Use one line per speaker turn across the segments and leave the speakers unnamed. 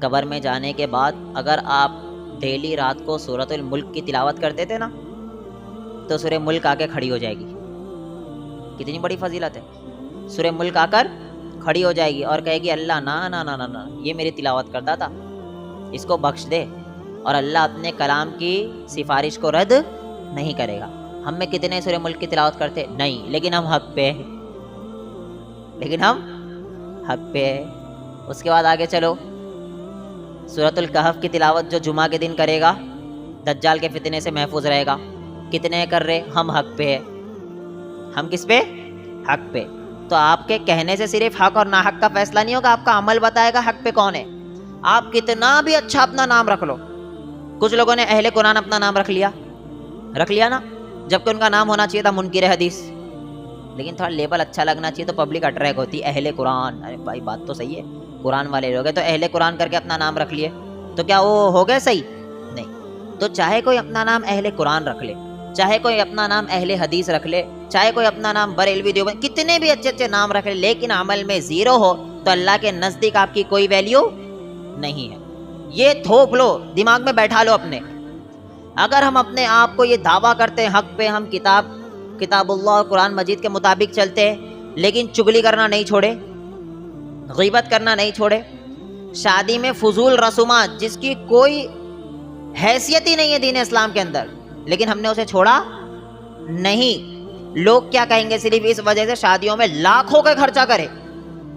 قبر میں جانے کے بعد اگر آپ ڈیلی رات کو سورۃ الملک کی تلاوت کرتے تھے نا تو سورہ ملک آ کے کھڑی ہو جائے گی. کتنی بڑی فضیلت ہے. سورہ ملک آ کر کھڑی ہو جائے گی اور کہے گی اللہ نا نا نا نا نا یہ میری تلاوت کرتا تھا, اس کو بخش دے. اور اللہ اپنے کلام کی سفارش کو رد نہیں کرے گا. ہم میں کتنے سورہ ملک کی تلاوت کرتے نہیں, لیکن ہم حق پہ ہیں, لیکن ہم حق پہ ہیں. اس کے بعد آگے چلو, سورۃ الکہف کی تلاوت جو جمعہ کے دن کرے گا دجال کے فتنے سے محفوظ رہے گا. کتنے کر رہے, ہم حق پہ ہیں. ہم کس پہ, حق پہ. تو آپ کے کہنے سے صرف حق اور ناحق کا فیصلہ نہیں ہوگا, آپ کا عمل بتائے گا حق پہ کون ہے. آپ کتنا بھی اچھا اپنا نام رکھ لو, کچھ لوگوں نے اہل قرآن اپنا نام رکھ لیا نا, جبکہ ان کا نام ہونا چاہیے تھا منکر حدیث. لیکن تھوڑا لیبل اچھا لگنا چاہیے تو پبلک اٹریکٹ ہوتی, اہل قرآن. ارے بھائی بات تو صحیح ہے, قرآن والے لوگ ہیں تو اہل قرآن کر کے اپنا نام رکھ لیے تو کیا وہ ہو گئے صحیح؟ نہیں. تو چاہے کوئی اپنا نام اہل قرآن رکھ لے, چاہے کوئی اپنا نام اہل حدیث رکھ لے, چاہے کوئی اپنا نام بریلوی دیوبند, کتنے بھی اچھے اچھے نام رکھ لے, لیکن عمل میں زیرو ہو تو اللہ کے نزدیک آپ کی کوئی ویلیو نہیں ہے. یہ تھوپ لو, دماغ میں بیٹھا لو اپنے. اگر ہم اپنے آپ کو یہ دعویٰ کرتے ہیں حق پہ, ہم کتاب اللہ اور قرآن مجید کے مطابق چلتے ہیں, لیکن چگلی کرنا نہیں چھوڑے, غیبت کرنا نہیں چھوڑے, شادی میں فضول رسومات جس کی کوئی حیثیت ہی نہیں ہے دین اسلام کے اندر, لیکن ہم نے اسے چھوڑا نہیں. لوگ کیا کہیں گے صرف اس وجہ سے شادیوں میں لاکھوں کا خرچہ کرے.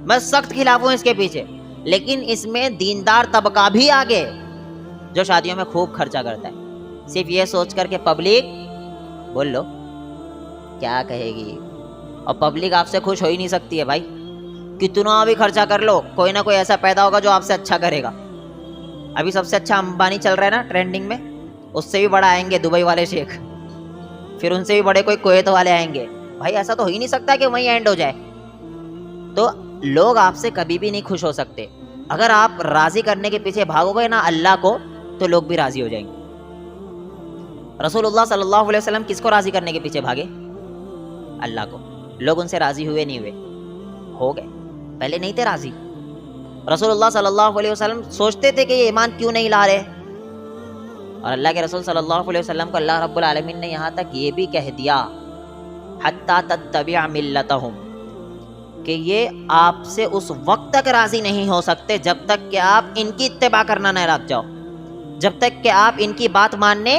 میں سخت خلاف ہوں اس کے پیچھے, لیکن اس میں دیندار طبقہ بھی آگے جو شادیوں میں خوب خرچہ کرتا ہے, صرف یہ سوچ کر کہ پبلک بول لو کیا کہے گی. اور پبلک آپ سے خوش ہو ہی نہیں سکتی ہے بھائی, کتنا بھی خرچہ کر لو کوئی نہ کوئی ایسا پیدا ہوگا جو آپ سے اچھا کرے گا. ابھی سب سے اچھا امبانی چل رہا ہے نا ٹرینڈنگ میں, اس سے بھی بڑا آئیں گے دبئی والے شیخ, پھر ان سے بھی بڑے کوئی کویت والے آئیں گے. بھائی ایسا تو ہو ہی نہیں سکتا کہ وہیں اینڈ ہو جائے. تو لوگ آپ سے کبھی بھی نہیں خوش ہو سکتے. اگر آپ راضی کرنے کے پیچھے بھاگو گے نا اللہ کو تو لوگ بھی راضی ہو جائیں گے. رسول اللہ صلی اللہ علیہ وسلم کس کو راضی کرنے کے پیچھے بھاگے؟ اللہ کو. لوگ ان سے راضی ہوئے نہیں ہوئے, ہو گئے, پہلے نہیں تھے راضی. رسول اللہ صلی اللہ علیہ وسلم سوچتے تھے کہ یہ ایمان کیوں نہیں لا رہے, اور اللہ کے رسول صلی اللہ علیہ وسلم کو اللہ رب العالمین نے یہاں تک یہ بھی کہہ دیا حتی تتبع ملتہم, کہ یہ آپ سے اس وقت تک راضی نہیں ہو سکتے جب تک کہ آپ ان کی اتباع کرنا نہ لگ جاؤ, جب تک کہ آپ ان کی بات ماننے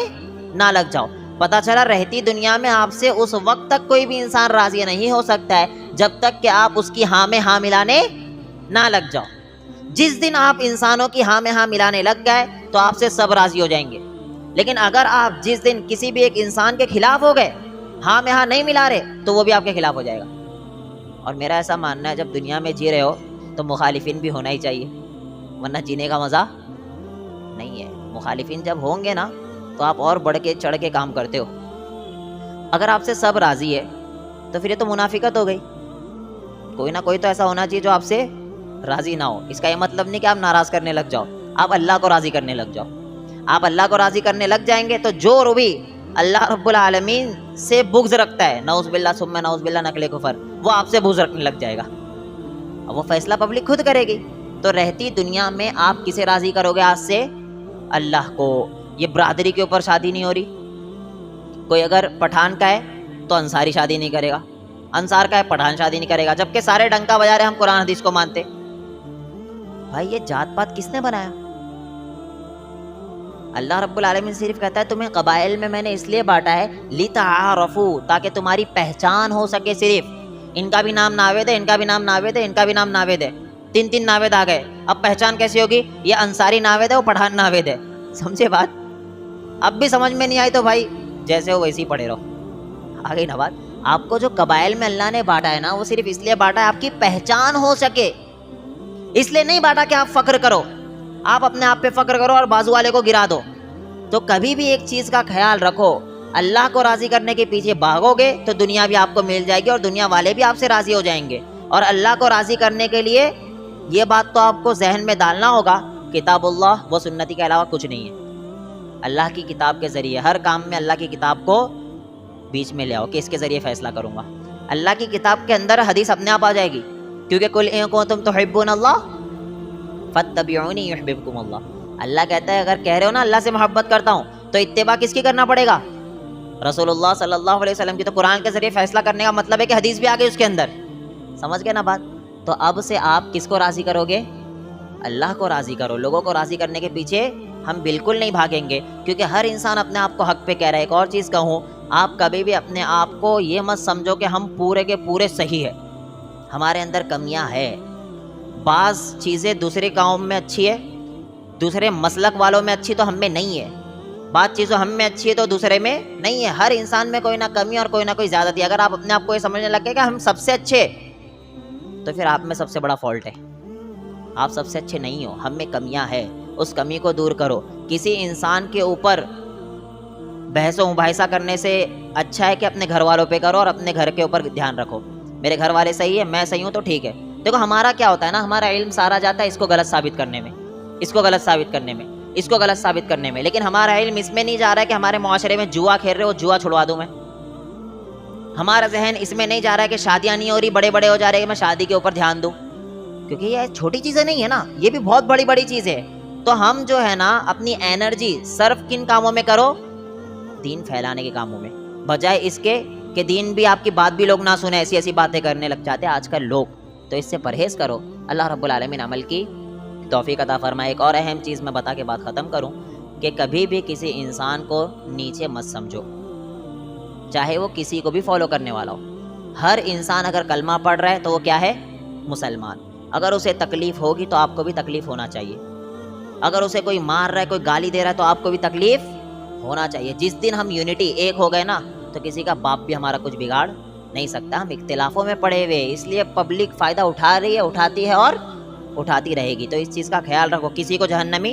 نہ لگ جاؤ. پتہ چلا رہتی دنیا میں آپ سے اس وقت تک کوئی بھی انسان راضی نہیں ہو سکتا ہے جب تک کہ آپ اس کی ہاں میں ہاں ملانے نہ لگ جاؤ. جس دن آپ انسانوں کی ہاں میں ہاں ملانے لگ گئے تو آپ سے سب راضی ہو جائیں گے. لیکن اگر آپ جس دن کسی بھی ایک انسان کے خلاف ہو گئے, ہاں میں ہاں نہیں ملا رہے, تو وہ بھی آپ کے خلاف ہو جائے گا. اور میرا ایسا ماننا ہے جب دنیا میں جی رہے ہو تو مخالفین بھی ہونا ہی چاہیے, ورنہ جینے کا مزہ نہیں ہے. مخالفین جب ہوں گے نا تو آپ اور بڑھ کے چڑھ کے کام کرتے ہو. اگر آپ سے سب راضی ہے تو پھر یہ تو منافقت ہو گئی. کوئی نہ کوئی تو ایسا ہونا چاہیے جو آپ سے راضی نہ ہو. اس کا یہ مطلب نہیں کہ آپ ناراض کرنے لگ جاؤ, آپ اللہ کو راضی کرنے لگ جاؤ. آپ اللہ کو راضی کرنے لگ جائیں گے تو جو بھی اللہ رب العالمین سے بغض رکھتا ہے, نعوذ باللہ ثم نعوذ باللہ نقل کفر, وہ آپ سے بغض رکھنے لگ جائے گا. اب وہ فیصلہ پبلک خود کرے گی. تو رہتی دنیا میں آپ کسے راضی کرو گے آج سے؟ اللہ کو. یہ برادری کے اوپر شادی نہیں ہو رہی. کوئی اگر پٹھان کا ہے تو انصاری شادی نہیں کرے گا, انصار کا ہے پٹھان شادی نہیں کرے گا, جبکہ سارے ڈنکا بجا رہے ہم قرآن حدیث کو مانتے. بھائی یہ جات پات کس نے بنایا؟ اللہ رب العالمین صرف کہتا ہے تمہیں قبائل میں نے اس لیے بانٹا ہے لتعارفوا, تاکہ تمہاری پہچان ہو سکے. صرف ان کا بھی نام ناوید ہے, ان کا بھی نام ناوید ہے, ان کا بھی نام ناوید ہے, 3 ناوید آ گئے. اب پہچان کیسی ہوگی؟ یہ انصاری ناوید ہے, وہ پٹھان ناوید ہے. سمجھے بات؟ اب بھی سمجھ میں نہیں آئی تو بھائی جیسے ہو ویسے ہی پڑھے رہو. آ گئی نا بات؟ آپ کو جو قبائل میں اللہ نے بانٹا ہے نا, وہ صرف اس لیے بانٹا ہے آپ کی پہچان ہو سکے. اس لیے نہیں بانٹا کہ آپ فخر کرو, آپ اپنے آپ پہ فخر کرو اور بازو والے کو گرا دو. تو کبھی بھی ایک چیز کا خیال رکھو, اللہ کو راضی کرنے کے پیچھے بھاگو گے تو دنیا بھی آپ کو مل جائے گی اور دنیا والے بھی آپ سے راضی ہو جائیں گے. اور اللہ کو راضی کرنے کے لیے یہ بات تو آپ کو ذہن میں ڈالنا ہوگا, کتاب اللہ و سنتی کے علاوہ کچھ نہیں ہے. اللہ کی کتاب کے ذریعے ہر کام میں اللہ کی کتاب کو بیچ میں لے آؤ کہ اس کے ذریعے فیصلہ کروں گا. اللہ کی کتاب کے اندر حدیث اپنے آپ آ جائے گی, کیونکہ قل ان کنتم تحبون اللہ فاتبعونی یحببکم اللہ. اللہ کہتا ہے اگر کہہ رہے ہو نا اللہ سے محبت کرتا ہوں تو اتباع کس کی کرنا پڑے گا؟ رسول اللہ صلی اللہ علیہ وسلم کی. تو قرآن کے ذریعے فیصلہ کرنے کا مطلب ہے کہ حدیث بھی آ گئی اس کے اندر. سمجھ گئے نا بات؟ تو اب سے آپ کس کو راضی کرو گے؟ اللہ کو راضی کرو. لوگوں کو راضی کرنے کے پیچھے ہم بالکل نہیں بھاگیں گے، کیونکہ ہر انسان اپنے آپ کو حق پہ کہہ رہا ہے. ایک اور چیز کہوں، آپ کبھی بھی اپنے آپ کو یہ مت سمجھو کہ ہم پورے کے پورے صحیح ہے. ہمارے اندر کمیاں ہے. بعض چیزیں دوسرے قوم میں اچھی ہے، دوسرے مسلک والوں میں اچھی تو ہم میں نہیں ہے. بعض چیزیں ہم میں اچھی ہے تو دوسرے میں نہیں ہے. ہر انسان میں کوئی نہ کمی اور کوئی نہ کوئی زیادتی ہے. اگر آپ اپنے آپ کو یہ سمجھنے لگے کہ ہم سب سے اچھے، تو پھر آپ میں سب سے بڑا فالٹ ہے. آپ سب سے اچھے نہیں ہو. ہم میں کمیاں ہے، اس کمی کو دور کرو. کسی انسان کے اوپر بحث و مباحثہ کرنے سے اچھا ہے کہ اپنے گھر والوں پہ کرو اور اپنے گھر کے اوپر دھیان رکھو. میرے گھر والے صحیح ہے، میں صحیح ہوں تو ٹھیک ہے. دیکھو ہمارا کیا ہوتا ہے نا، ہمارا علم سارا جاتا ہے اس کو غلط ثابت کرنے میں، اس کو غلط ثابت کرنے میں، اس کو غلط ثابت کرنے میں. لیکن ہمارا علم اس میں نہیں جا رہا ہے کہ ہمارے معاشرے میں جوا کھیل رہے ہو، جوا چھڑوا دوں میں. ہمارا ذہن اس میں نہیں جا رہا ہے کہ شادیاں نہیں ہو رہی، بڑے بڑے ہو جا رہے ہیں، میں شادی کے اوپر دھیان دوں. کیونکہ یہ چھوٹی چیزیں نہیں ہے نا، یہ بھی بہت بڑی بڑی چیز ہے. تو ہم جو ہے نا اپنی انرجی صرف کن کاموں میں کرو؟ دین پھیلانے کے کاموں میں، بجائے اس کے کہ دین بھی آپ کی بات بھی لوگ نہ سنیں. ایسی ایسی باتیں کرنے لگ جاتے ہیں آج کل لوگ. تو اس سے پرہیز کرو. اللہ رب العالمین عمل کی توفیق عطا فرمائے. ایک اور اہم چیز میں بتا کے بات ختم کروں کہ کبھی بھی کسی انسان کو نیچے مت سمجھو، چاہے وہ کسی کو بھی فالو کرنے والا ہو. ہر انسان اگر کلمہ پڑھ رہا ہے تو وہ کیا ہے؟ مسلمان. اگر اسے تکلیف ہوگی تو آپ کو بھی تکلیف ہونا چاہیے. اگر اسے کوئی مار رہا ہے، کوئی گالی دے رہا ہے تو آپ کو بھی تکلیف ہونا چاہیے. جس دن ہم یونٹی ایک ہو گئے نا تو کسی کا باپ بھی ہمارا کچھ بگاڑ نہیں سکتا. ہم اختلافوں میں پڑے ہوئے، اس لیے پبلک فائدہ اٹھا رہی ہے، اٹھاتی ہے اور اٹھاتی رہے گی. تو اس چیز کا خیال رکھو. کسی کو جہنمی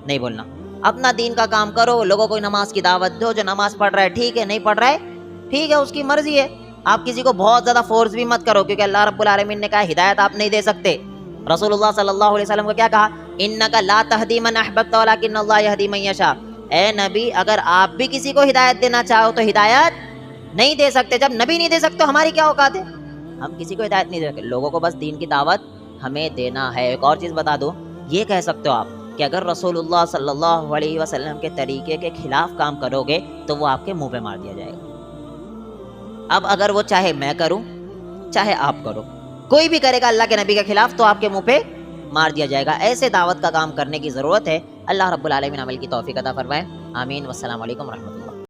نہیں بولنا. اپنا دین کا کام کرو. لوگوں کو نماز کی دعوت دو. جو نماز پڑھ رہا ہے ٹھیک ہے، نہیں پڑھ رہا ہے ٹھیک ہے، اس کی مرضی ہے. آپ کسی کو بہت زیادہ فورس بھی مت کرو، کیونکہ اللہ رب العالمین نے کہا ہدایت آپ نہیں دے سکتے. رسول اللہ صلی اللہ علیہ وسلم کو کیا کہا؟ انک لا تہدی من احببت ولکن اللہ یہدی من یشاء. اے نبی اگر آپ بھی کسی کو ہدایت دینا چاہو تو ہدایت نہیں دے سکتے. جب نبی نہیں دے سکتے تو ہماری کیا اوقات ہے؟ ہم کسی کو ہدایت نہیں دے سکتے. لوگوں کو بس دین کی دعوت ہمیں دینا ہے. ایک اور چیز بتا دو، یہ کہہ سکتے ہو آپ کہ اگر رسول اللہ صلی اللہ علیہ وسلم کے طریقے کے خلاف کام کرو گے تو وہ آپ کے منہ پہ مار دیا جائے گا. اب اگر وہ چاہے میں کروں چاہے آپ کرو، کوئی بھی کرے گا اللہ کے نبی کے خلاف تو آپ کے منہ پہ مار دیا جائے گا. ایسے دعوت کا کام کرنے کی ضرورت ہے. اللہ رب العالمین عمل کی توفیق عطا فرمائے. آمین. والسلام علیکم ورحمۃ اللہ.